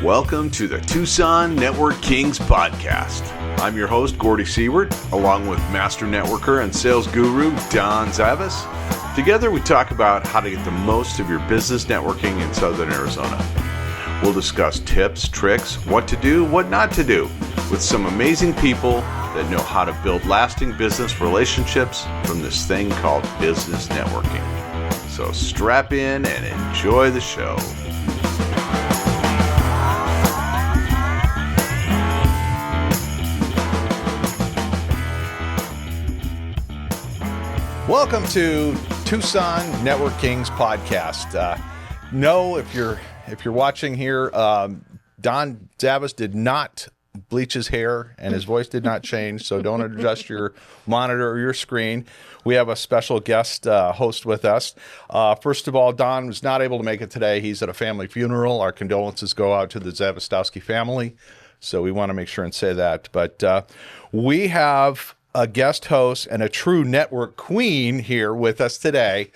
Welcome to the Tucson NetworKings podcast. I'm your host, Gordy Seward, along with master networker and sales guru, Don Zavis. Together, we talk about how to get the most of your business networking in Southern Arizona. We'll discuss tips, tricks, what to do, what not to do, with some amazing people that know how to build lasting business relationships from this thing called business networking. So strap in and enjoy the show. Welcome to Tucson NetworKings podcast. If you're watching here, Don Zavis did not bleach his hair and his voice did not change, so don't adjust your monitor or your screen. We have a special guest host with us. First of all, Don was not able to make it today. He's at a family funeral. Our condolences go out to the Zavistowski family, so we want to make sure and say that. But we have a guest host and a true network queen here with us today,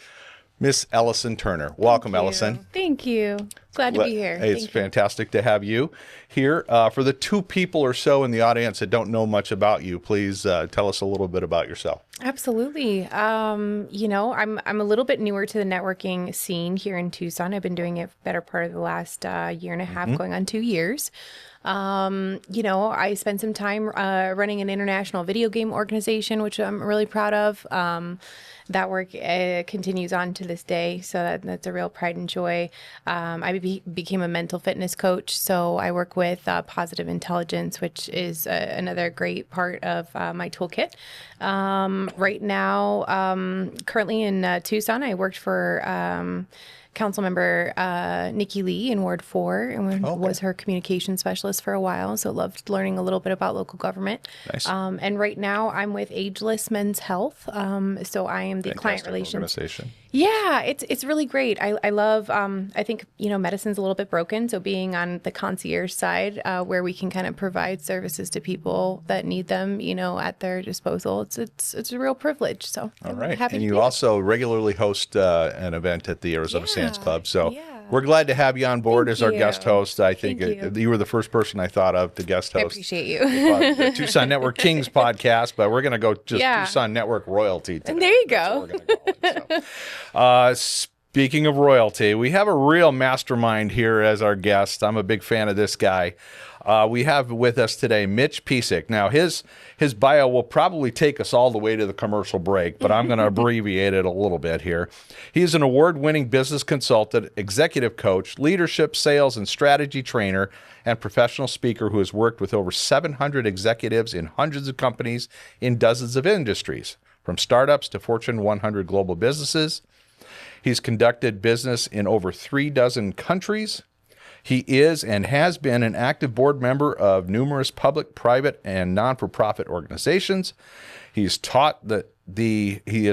Miss Ellison Turner. Welcome, Ellison. Thank you. Glad to be here. Hey, it's fantastic to have you here. For the two people or so in the audience that don't know much about you, please tell us a little bit about yourself. Absolutely. I'm a little bit newer to the networking scene here in Tucson. I've been doing it better part of the last year and a half, going on 2 years. I spent some time running an international video game organization, which I'm really proud of. That work continues on to this day, so that's a real pride and joy. I became a mental fitness coach, so I work with positive intelligence, which is another great part of my toolkit. Right now, currently in Tucson, I worked for Councilmember Nikki Lee in Ward 4 and was her communication specialist for a while. So loved learning a little bit about local government. Nice. And right now I'm with Ageless Men's Health. So I am the client relations organization. Yeah, it's really great. I love, I think, medicine's a little bit broken. So being on the concierge side where we can kind of provide services to people that need them, at their disposal. It's a real privilege. So all right. And you also regularly host an event at the Arizona Sands Club. So we're glad to have you on board as our guest host. I think you were the first person I thought of to guest host. I appreciate you. The Tucson NetworKings podcast, but we're going to go just Tucson Network Royalty today. And there you go. That's what we're gonna call it, so. Speaking of royalty, we have a real mastermind here as our guest. I'm a big fan of this guy. We have with us today Mitch Pisik. Now, his bio will probably take us all the way to the commercial break, but I'm going to abbreviate it a little bit here. He's an award-winning business consultant, executive coach, leadership, sales, and strategy trainer, and professional speaker who has worked with over 700 executives in hundreds of companies in dozens of industries, from startups to Fortune 100 global businesses. He's conducted business in over 36 countries. He is and has been an active board member of numerous public, private, and non-for-profit organizations. He has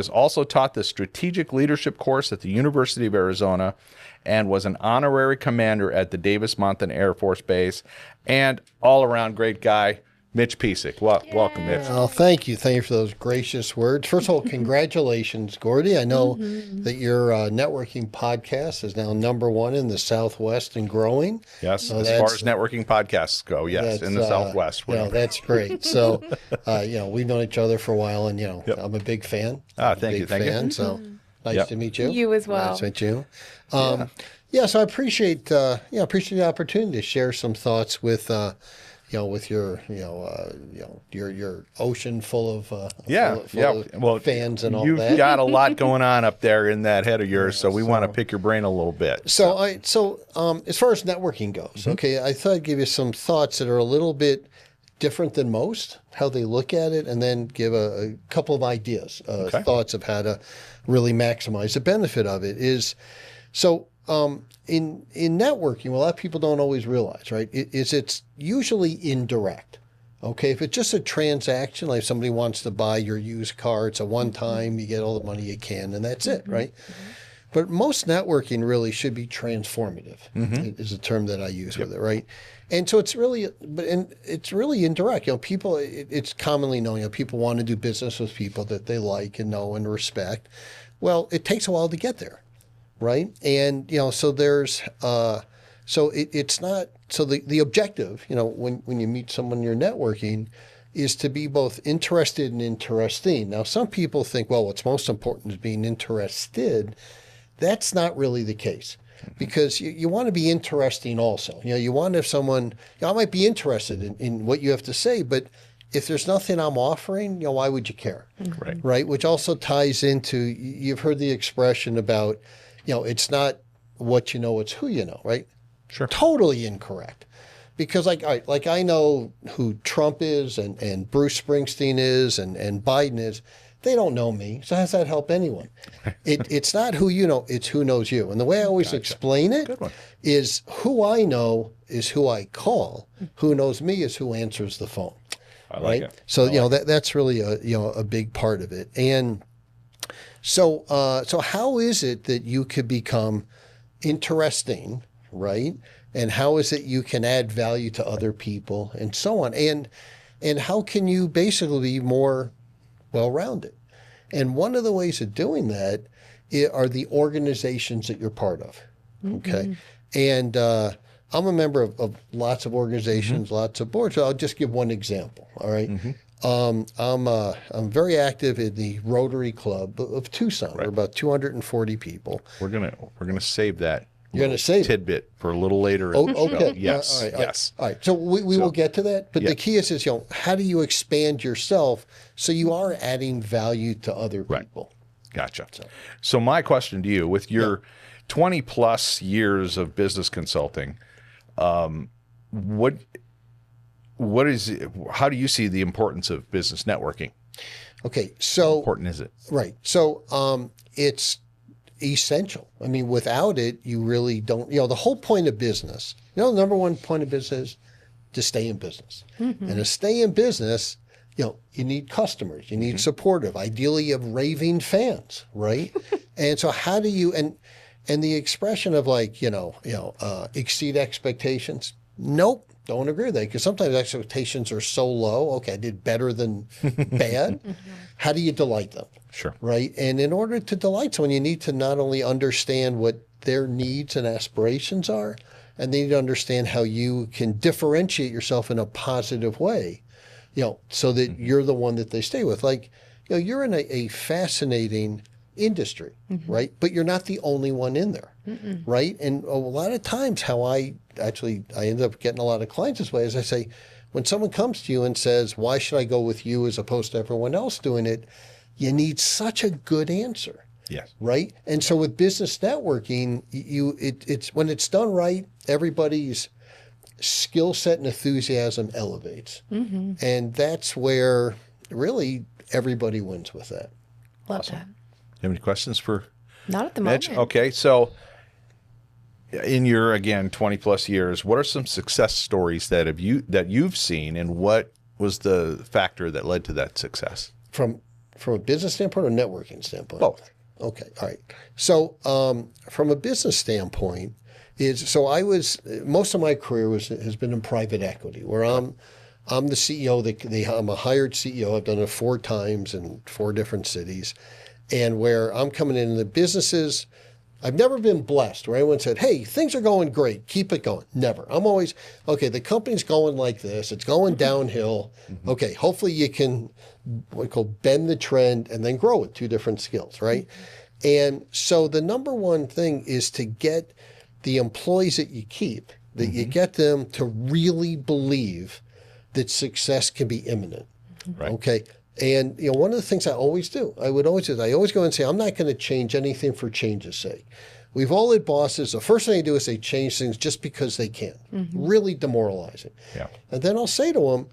also taught the strategic leadership course at the University of Arizona and was an honorary commander at the Davis-Monthan Air Force Base, and all-around great guy, Mitch Pisik. Welcome, Mitch. Well, thank you. Thank you for those gracious words. First of all, congratulations, Gordy. I know that your networking podcast is now #1 in the Southwest and growing. Yes, so as far as networking podcasts go, yes, in the Southwest. That's great. So, we've known each other for a while, and, I'm a big fan. Thank you. So nice to meet you. You as well. Nice to meet you. So I appreciate the opportunity to share some thoughts with with your, your ocean full of fans and all that. You've got a lot going on up there in that head of yours, so we want to pick your brain a little bit. So as far as networking goes, I thought I'd give you some thoughts that are a little bit different than most, how they look at it, and then give a couple of ideas, thoughts of how to really maximize the benefit of it. In networking, a lot of people don't always realize, right, it's usually indirect. Okay, if it's just a transaction, like somebody wants to buy your used car, it's a one-time, you get all the money you can, and that's it, right? But most networking really should be transformative, is a term that I use with it, right? And so it's really indirect. People, it's commonly known, people want to do business with people that they like and know and respect. Well, it takes a while to get there, right? And, so there's, so it's not so the objective, when you meet someone you're networking, is to be both interested and interesting. Now, some people think, well, what's most important is being interested. That's not really the case, because you want to be interesting also. You want to have someone, I might be interested in what you have to say, but if there's nothing I'm offering, why would you care? Right. Right. Which also ties into, you've heard the expression about, it's not what you know, it's who you know, right? Sure. Totally incorrect. Because like I know who Trump is and Bruce Springsteen is and Biden is. They don't know me. So how does that help anyone? It's not who you know, it's who knows you. And the way I always explain it is who I know is who I call. Who knows me is who answers the phone. I like it. So, that's really a big part of it. And so how is it that you could become interesting, right? And how is it you can add value to other people and so on? And how can you basically be more well-rounded? And one of the ways of doing that are the organizations that you're part of. Okay. And I'm a member of lots of organizations, lots of boards. So I'll just give one example. All right. I'm very active in the Rotary Club of Tucson. We're about 240 people. We're gonna save that. You're going to save tidbit for a little later. Oh, okay. Yes. All right. Yes. All right. So we will get to that. But the key is, how do you expand yourself so you are adding value to other people? Gotcha. So my question to you, with your 20 plus years of business consulting, what is it, how do you see the importance of business networking? Okay. So how important is it? Right. So it's essential. I mean, without it, you really don't, the whole point of business, the number one point of business is to stay in business. And to stay in business, you need customers, you need supportive, ideally you have raving fans, right? And so how do you, and the expression of exceed expectations, nope, don't agree with that, because sometimes expectations are so low. Okay, I did better than bad. How do you delight them? Sure. Right. And in order to delight someone, you need to not only understand what their needs and aspirations are, and they need to understand how you can differentiate yourself in a positive way, so that you're the one that they stay with. Like, you're in a fascinating industry, right? But you're not the only one in there, right? And a lot of times how I end up getting a lot of clients this way is I say, when someone comes to you and says, why should I go with you as opposed to everyone else doing it? You need such a good answer. Yes. Right. And so with business networking, it's when it's done right, everybody's skill set and enthusiasm elevates. And that's where really everybody wins with that. Love that. You have any questions for Not at the Mitch? moment. Okay. So in your, again, 20 plus years, what are some success stories that you've seen, and what was the factor that led to that success? From a business standpoint or networking standpoint? Both. Okay. All right. So from a business standpoint, I was, most of my career has been in private equity, where I'm the CEO. I'm a hired CEO. I've done it 4 times in 4 different cities, and where I'm coming in the businesses. I've never been blessed where anyone said, hey, things are going great, keep it going. Never. I'm always, okay, the company's going like this, it's going downhill. Okay, hopefully you can what we call bend the trend and then grow with 2 different skills, right? And so the number one thing is to get the employees that you keep, that you get them to really believe that success can be imminent. Right. Okay. And one of the things I always do, I always go and say, I'm not going to change anything for change's sake. We've all had bosses. The first thing they do is they change things just because they can. Really demoralizing. Yeah. And then I'll say to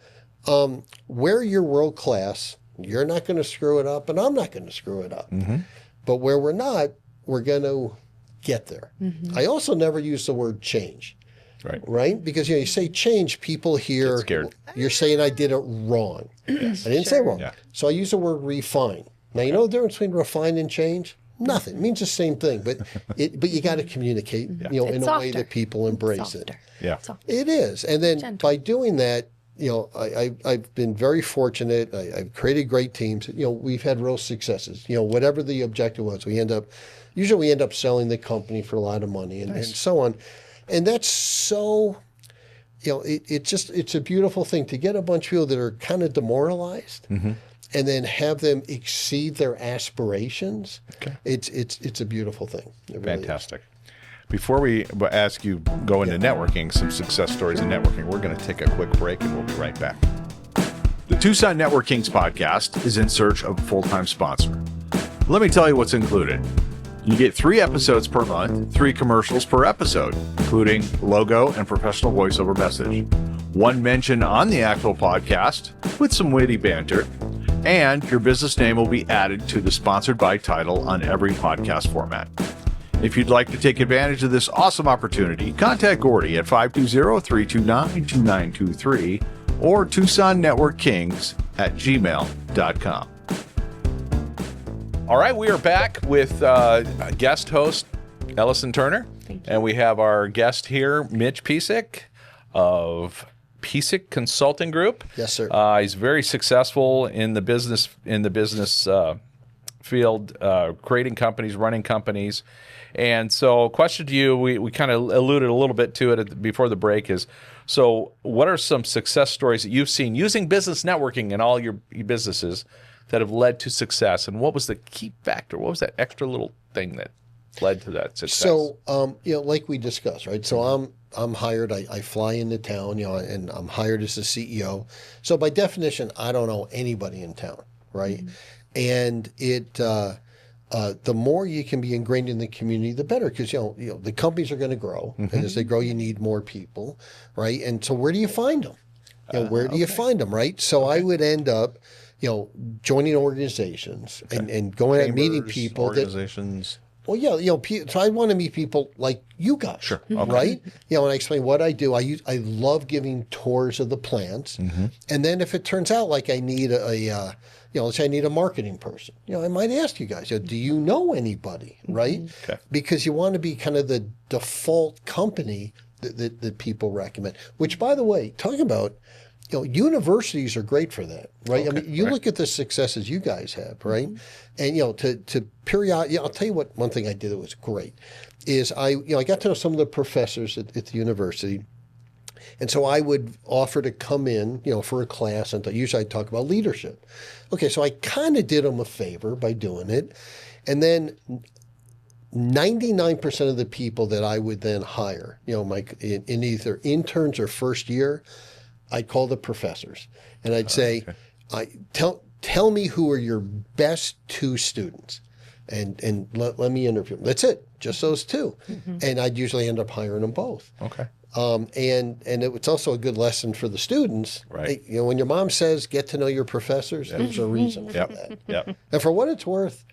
them, where you're world class, you're not going to screw it up, and I'm not going to screw it up. But where we're not, we're going to get there. I also never use the word change. Right? Because you say change, people hear you're saying I did it wrong. I didn't say wrong. So I use the word refine. Now, you know the difference between refine and change? Nothing. It means the same thing, but you got to communicate, in a way that people embrace it. Yeah. It is. And then by doing that, I've been very fortunate. I've created great teams. We've had real successes. Whatever the objective was, we end up selling the company for a lot of money and so on. And that's so it's a beautiful thing to get a bunch of people that are kind of demoralized and then have them exceed their aspirations. Okay. It's a beautiful thing. It really Fantastic. Before we ask you go into networking, some success stories in networking, we're going to take a quick break and we'll be right back. The Tucson NetworKings podcast is in search of a full-time sponsor. Let me tell you what's included. You get 3 episodes per month, 3 commercials per episode, including logo and professional voiceover message, 1 mention on the actual podcast with some witty banter, and your business name will be added to the sponsored by title on every podcast format. If you'd like to take advantage of this awesome opportunity, contact Gordy at 520-329-2923 or TucsonNetworkKings@gmail.com. All right, we are back with guest host Ellison Turner, and we have our guest here, Mitch Pisik of Pisik Consulting Group. Yes, sir. He's very successful in the business field, creating companies, running companies. And so, question to you, we kind of alluded a little bit to it before the break is, so what are some success stories that you've seen using business networking in all your businesses that have led to success? And what was the key factor? What was that extra little thing that led to that success? So, like we discussed, right? So I'm hired. I fly into town, and I'm hired as the CEO. So by definition, I don't know anybody in town, right? And the more you can be ingrained in the community, the better, because the companies are going to grow, and as they grow, you need more people, right? And so where do you find them? Where do you find them, right? So I would end up, joining organizations and going out and meeting people. Organizations. So I want to meet people like you guys, Sure. Okay. right? And I explain what I do. I love giving tours of the plants, and then if it turns out like I need let's say I need a marketing person, I might ask you guys, do you know anybody, right? Okay. Because you want to be kind of the default company that people recommend. Which, by the way, talking about, universities are great for that, right? Okay, I mean, you look at the successes you guys have, right? And to period, I'll tell you what. One thing I did that was great is I got to know some of the professors at the university, and so I would offer to come in, for a class, and usually I'd talk about leadership. Okay, so I kind of did them a favor by doing it, and then 99% of the people that I would then hire, in either interns or first year, I'd call the professors, and I'd say, tell me who are your best 2 students, and let me interview them. That's it, just those 2, and I'd usually end up hiring them both. Okay. And it's also a good lesson for the students. Right. Hey, when your mom says get to know your professors, there's a reason for that. Yep. And for what it's worth,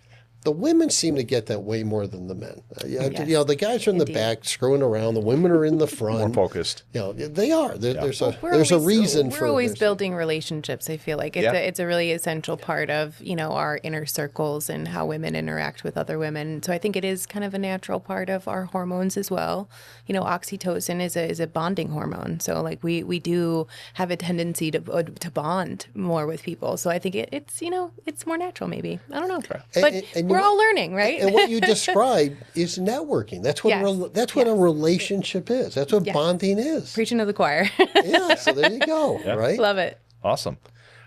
the women seem to get that way more than the men. The guys are in the back screwing around. The women are in the front. More focused. They are. There's a reason for. We're always building relationships. I feel like it's a really essential part of our inner circles and how women interact with other women. So I think it is kind of a natural part of our hormones as well. Oxytocin is a bonding hormone. So like we do have a tendency to bond more with people. So I think it's more natural maybe. I don't know, but. We're all learning, right? And what you described is networking. That's what a relationship is. That's what bonding is. Preaching to the choir. Yeah, so there you go, right? Love it. Awesome.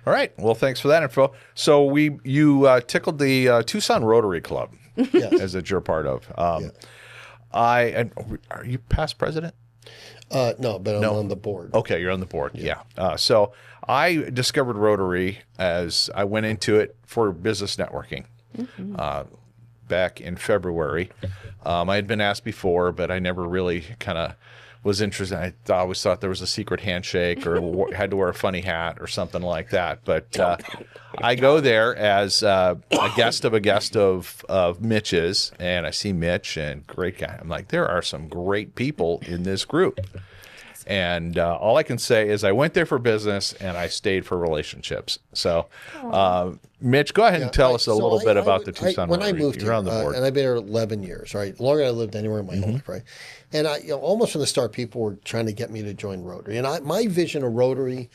All right. Well, thanks for that info. So you tickled the Tucson Rotary Club as that you're part of. Are you past president? No, but I'm on the board. Okay, you're on the board. Yeah. So I discovered Rotary as I went into it for business networking. Back in February. I had been asked before, but I never really kind of was interested. I always thought there was a secret handshake or had to wear a funny hat or something like that. But I go there as a guest of Mitch's, and I see Mitch, and great guy. I'm like, there are some great people in this group. And all I can say is I went there for business and I stayed for relationships. So, Mitch, go ahead and tell us a little bit about the Tucson Rotary. When I moved here, on the board. and I've been here 11 years, right? Longer than I lived anywhere in my life, right? And almost from the start, people were trying to get me to join Rotary. And my vision of Rotary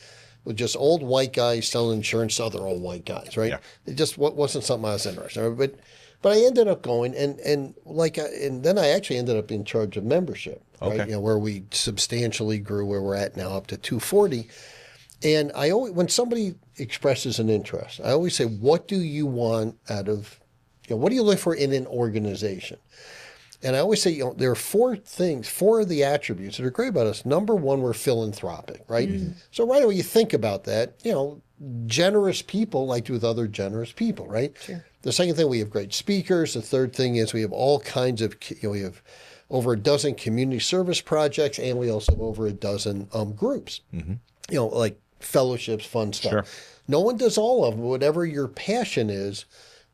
was just old white guys selling insurance to other old white guys, right? Yeah. It just wasn't something I was interested in. But I ended up going and then I actually ended up in charge of membership, right? Okay. Where we substantially grew where we're at now up to 240. And I always, when somebody expresses an interest, I always say, what do you want out of, what do you look for in an organization? And I always say, there are four of the attributes that are great about us. Number one, we're philanthropic, right? So right away you think about that, generous people like to with other generous people, right? Sure. The second thing, we have great speakers. The third thing is we have all kinds of, we have over a dozen community service projects, and we also have over a dozen groups, like fellowships, fun stuff. Sure. No one does all of them. Whatever your passion is,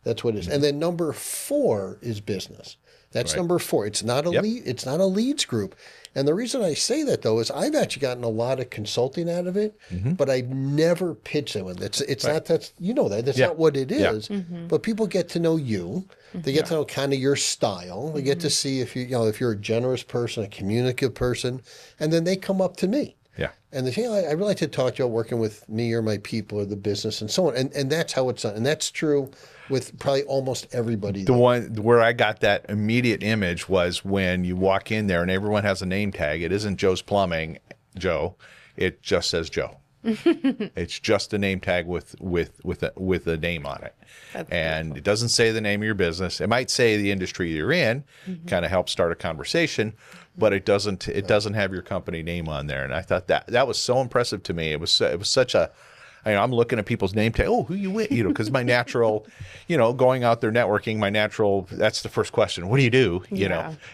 that's what it is. And then number 4 is business. That's Right. number 4. It's not a lead. It's not a leads group. And the reason I say that though is I've actually gotten a lot of consulting out of it, but I've never pitched anyone. It's not that's that's not what it is. But people get to know you. They get to know kind of your style. They get to see if if you're a generous person, a communicative person, and then they come up to me. Yeah. And they say, I really like to talk to you about working with me or my people or the business and so on. And that's how it's done. And that's true with probably almost everybody. The one where I got that immediate image was when you walk in there and everyone has a name tag. It isn't Joe's Plumbing, Joe. It just says Joe. It's just a name tag with a name on it. That's and beautiful. it doesn't say the name of your business. It might say the industry you're in, kind of help start a conversation, but it doesn't have your company name on there. And I thought that was so impressive to me. It was such a I'm looking at people's name tag. Oh, who you with? Because my natural, going out there networking, that's the first question. What do you do?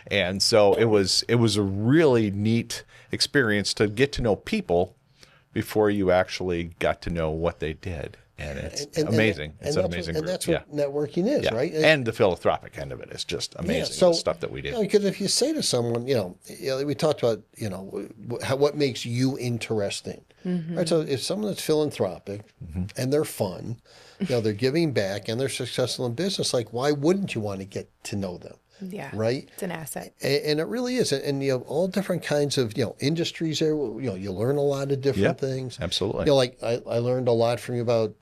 And so it was a really neat experience to get to know people before you actually got to know what they did. And it's amazing. It's an amazing group. And that's what networking is, right? And the philanthropic end of it is just amazing. So, the stuff that we did. Because if you say to someone, we talked about, what makes you interesting, right? So if someone that's philanthropic and they're fun, they're giving back and they're successful in business, like why wouldn't you want to get to know them? Yeah. Right. It's an asset. And it really is. And you have all different kinds of, industries there. You learn a lot of different things. Absolutely. Like I learned a lot from you about,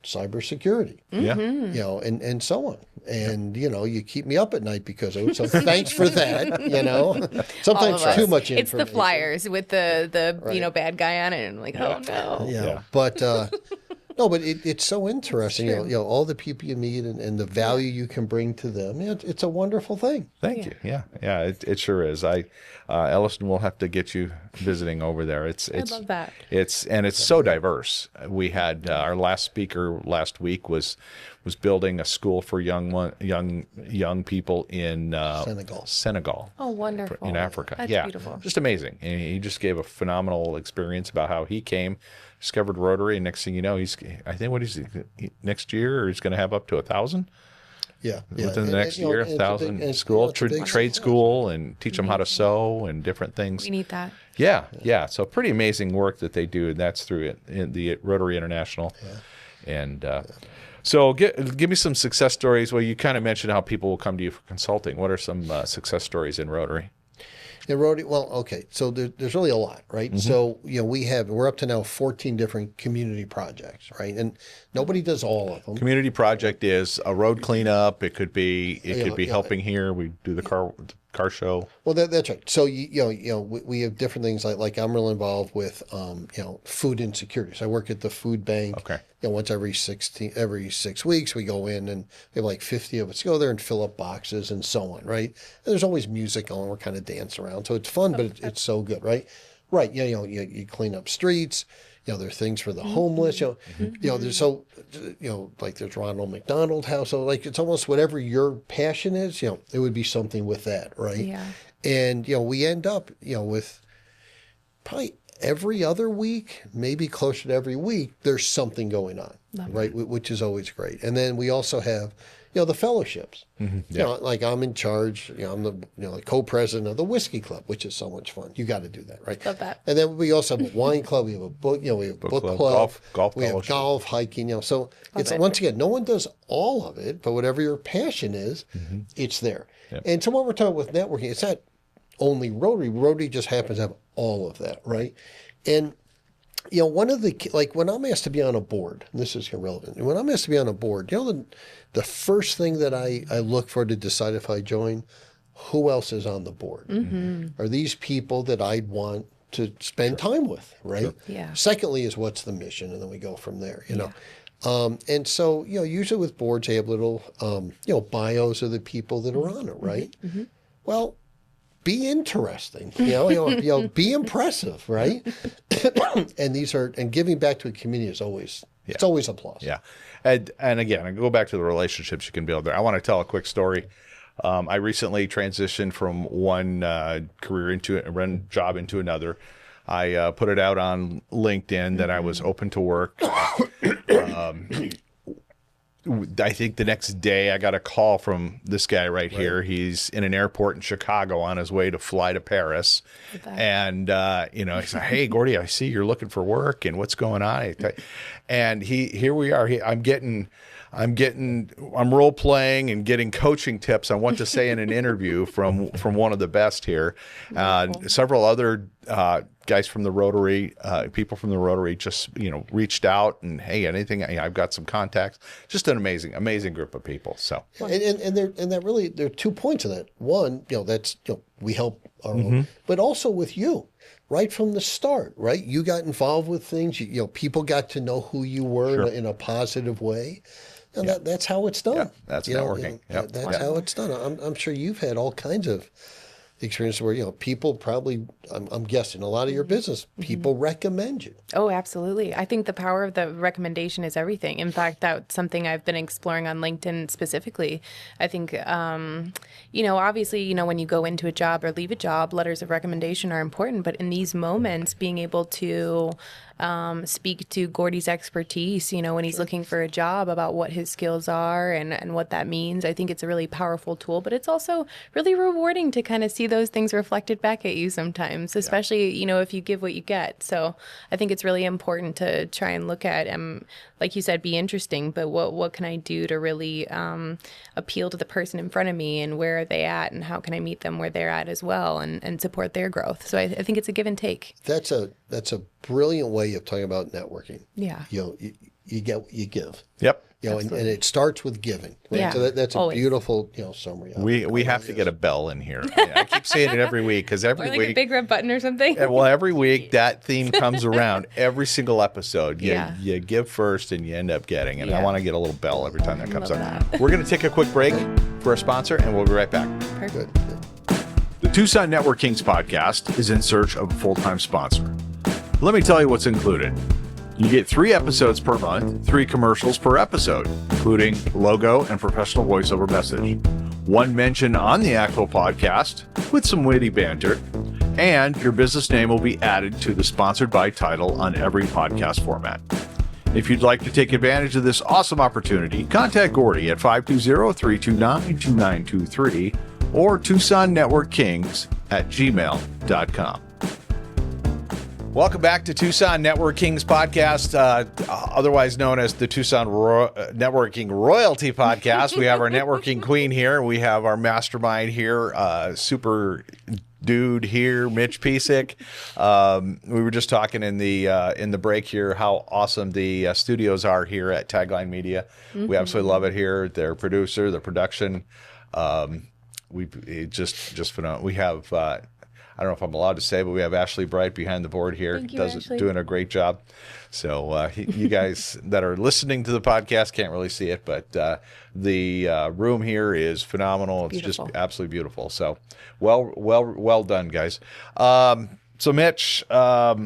cybersecurity. Yeah. And so on. And, you keep me up at night because of it. So thanks for that, Sometimes too much information. It's the flyers with the Right. bad guy on it. And I'm like, oh no. Yeah. But no, but it's so interesting. All the people you meet and the value you can bring to them. It's a wonderful thing. Thank you. Yeah. It sure is. Ellison will have to get you visiting over there. I love that. It's so diverse. We had our last speaker last week was building a school for young people in Senegal. Oh, wonderful. In Africa. That's yeah. beautiful. Just amazing. And he just gave a phenomenal experience about how he came, discovered Rotary, and next thing you know, next year he's going to have up to 1,000. Yeah. Within the next year, 1,000 school, trade school, and teach them how to sew and different things. We need that. Yeah. So pretty amazing work that they do, and that's through the Rotary International. And so give me some success stories. Well, you kind of mentioned how people will come to you for consulting. What are some success stories in Rotary? In Rotary, well, okay, so there's really a lot, right? So, we're up to now 14 different community projects, right? And nobody does all of them. Community project is a road cleanup. It could be helping here. We do the car show. Well, that's right. So we have different things like I'm really involved with food insecurity. So I work at the food bank. Okay. Once every 6 weeks we go in and we have like 50 of us go there and fill up boxes and so on, right? And there's always music going. We're kind of dancing around, so it's fun, but it's so good, right? Right. You clean up streets. There are things for the homeless. There's like there's Ronald McDonald House. So like it's almost whatever your passion is. It would be something with that, right? Yeah. And we end up with probably every other week, maybe closer to every week, there's something going on, right? Which is always great. And then we also have the fellowships. Like I'm in charge. I'm the co-president of the Whiskey Club, which is so much fun. You got to do that, right? Love that. And then we also have a wine club. We have a book. We have book club. Golf. We have golf, hiking. So it's once again, no one does all of it, but whatever your passion is, it's there. Yep. And so what we're talking with networking, it's not only Rotary. Rotary just happens to have all of that, right? And one of the, like when I'm asked to be on a board, and this is irrelevant, when I'm asked to be on a board, the first thing that I look for to decide if I join, who else is on the board? Are these people that I'd want to spend time with, right? Sure. Yeah. Secondly is what's the mission, and then we go from there, know. And so, usually with boards, they have little, bios of the people that are on it, right? Well, be interesting, be impressive, right? and giving back to a community is always, it's always a plus. Yeah. And again, I go back to the relationships you can build there. I want to tell a quick story. I recently transitioned from one job into another. I put it out on LinkedIn that I was open to work. I think the next day I got a call from this guy right here. He's in an airport in Chicago on his way to fly to Paris. And, he said, "Hey, Gordy, I see you're looking for work and what's going on?" And here we are. I'm role playing and getting coaching tips on what to say in an interview from one of the best here. Several other guys from the Rotary, people from the Rotary just, reached out and, hey, anything, I've got some contacts. Just an amazing group of people. So, and there are 2 points of that. One, that's, we help our own, but also with you. Right from the start, right? You got involved with things. People got to know who you were in a positive way. And that's how it's done. Yeah, that's networking. That's how it's done. I'm sure you've had all kinds of experiences where, people probably, I'm guessing, a lot of your business, people recommend you. Oh, absolutely. I think the power of the recommendation is everything. In fact, that's something I've been exploring on LinkedIn specifically. I think, obviously, when you go into a job or leave a job, letters of recommendation are important. But in these moments, being able to speak to Gordy's expertise, when he's looking for a job, about what his skills are and what that means. I think it's a really powerful tool, but it's also really rewarding to kind of see those things reflected back at you sometimes, especially, if you give what you get. So I think it's really important to try and look at, like you said, be interesting, but what can I do to really appeal to the person in front of me, and where are they at, and how can I meet them where they're at as well, and support their growth. So I think it's a give and take. That's a brilliant way of talking about networking. Yeah. You get what you give. Yep. And it starts with giving. Right? Yeah. So that's Always. a beautiful, summary. We have to get a bell in here. I keep saying it every week because every Or like week, a big red button or something. well, every week that theme comes around. Every single episode, you give first and you end up getting. And I want to get a little bell every time that comes up. Love that. We're going to take a quick break for a sponsor, and we'll be right back. Perfect. Good. The Tucson NetworKings podcast is in search of a full-time sponsor. Let me tell you what's included. You get 3 episodes per month, 3 commercials per episode, including logo and professional voiceover message, 1 mention on the actual podcast with some witty banter, and your business name will be added to the sponsored by title on every podcast format. If you'd like to take advantage of this awesome opportunity, contact Gordy at 520-329-2923 or TucsonNetworkKings@gmail.com. Welcome back to Tucson NetworKings podcast, otherwise known as the Tucson Networking Royalty Podcast. We have our networking queen here. We have our mastermind here, super dude here, Mitch Pisik. We were just talking in the break here how awesome the studios are here at Tagline Media. We absolutely love it here. Their producer, their production. Just phenomenal. We have. I don't know if I'm allowed to say, but we have Ashley Bright behind the board here. Thank you, Ashley. Doing a great job. So you guys that are listening to the podcast can't really see it, but the room here is phenomenal. It's Beautiful. just absolutely beautiful. So well done, guys. So Mitch, how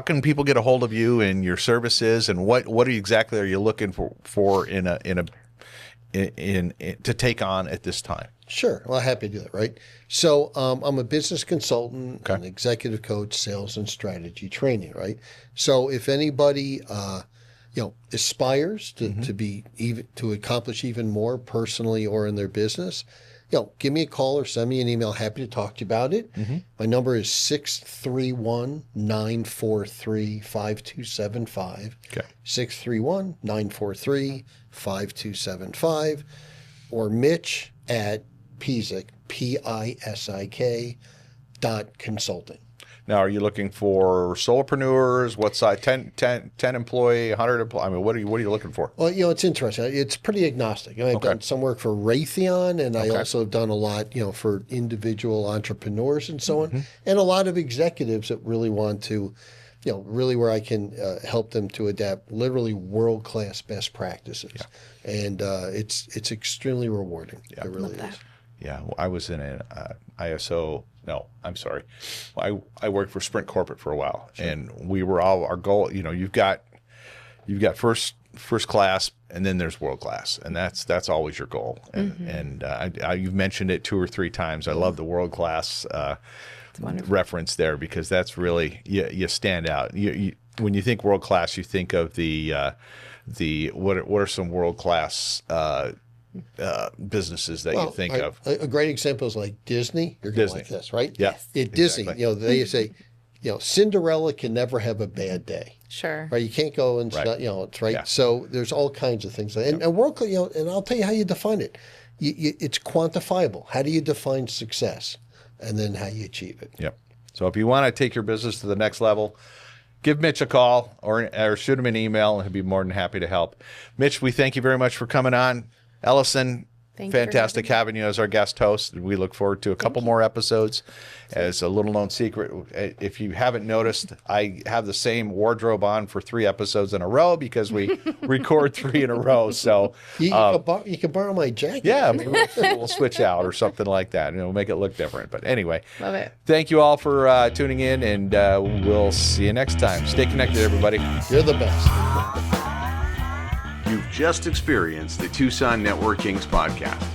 can people get a hold of you and your services, and what exactly are you looking for to take on at this time? Sure. Well, happy to do that, right? So I'm a business consultant, an executive coach, sales and strategy training, right? So if anybody, aspires to accomplish even more personally or in their business, give me a call or send me an email. Happy to talk to you about it. My number is 631-943-5275. Okay. 631-943-5275. Or Mitch at Pisik, Pisik.consulting. Now, are you looking for solopreneurs? What size? 10 employee, 100 employee? I mean, what are you looking for? Well, it's interesting. It's pretty agnostic. And I've done some work for Raytheon, and I also have done a lot, for individual entrepreneurs and so on, and a lot of executives that really want to, really where I can help them to adapt literally world-class best practices. Yeah. And it's extremely rewarding. Yeah. It really is. Yeah, I was in an ISO. No, I'm sorry. I worked for Sprint Corporate for a while, and we were all our goal. You've got first class, and then there's world class, and that's always your goal. And you've mentioned it 2 or 3 times. I love the world class reference there, because that's really you stand out. When you think world class, you think of the what are some world class businesses that you think of? A great example is like Disney. You're going to like this, right? Yeah. Disney, they say, Cinderella can never have a bad day. Sure. Right. You can't go and, it's right. Yeah. So there's all kinds of things. And work, and I'll tell you how you define it. It's quantifiable. How do you define success? And then how you achieve it. Yep. So if you want to take your business to the next level, give Mitch a call or shoot him an email, and he'll be more than happy to help. Mitch, we thank you very much for coming on. Ellison, fantastic having you as our guest host. We look forward to a couple more episodes. As a little known secret, if you haven't noticed, I have the same wardrobe on for 3 episodes in a row because we record 3 in a row. So you can borrow my jacket. Yeah, we'll switch out or something like that, and it'll make it look different. But anyway, love it. Thank you all for tuning in, and we'll see you next time. Stay connected, everybody. You're the best. You've just experienced the Tucson NetworKings podcast.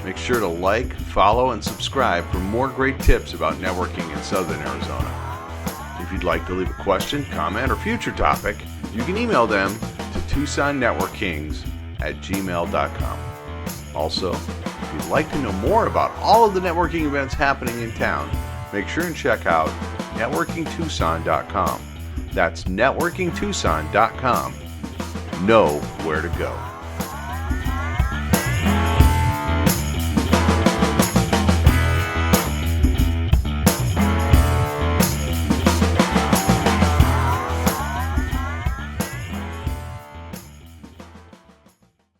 Make sure to like, follow, and subscribe for more great tips about networking in Southern Arizona. If you'd like to leave a question, comment, or future topic, you can email them to TucsonNetworKings@gmail.com. Also, if you'd like to know more about all of the networking events happening in town, make sure and check out NetworkingTucson.com. That's NetworkingTucson.com. Know where to go.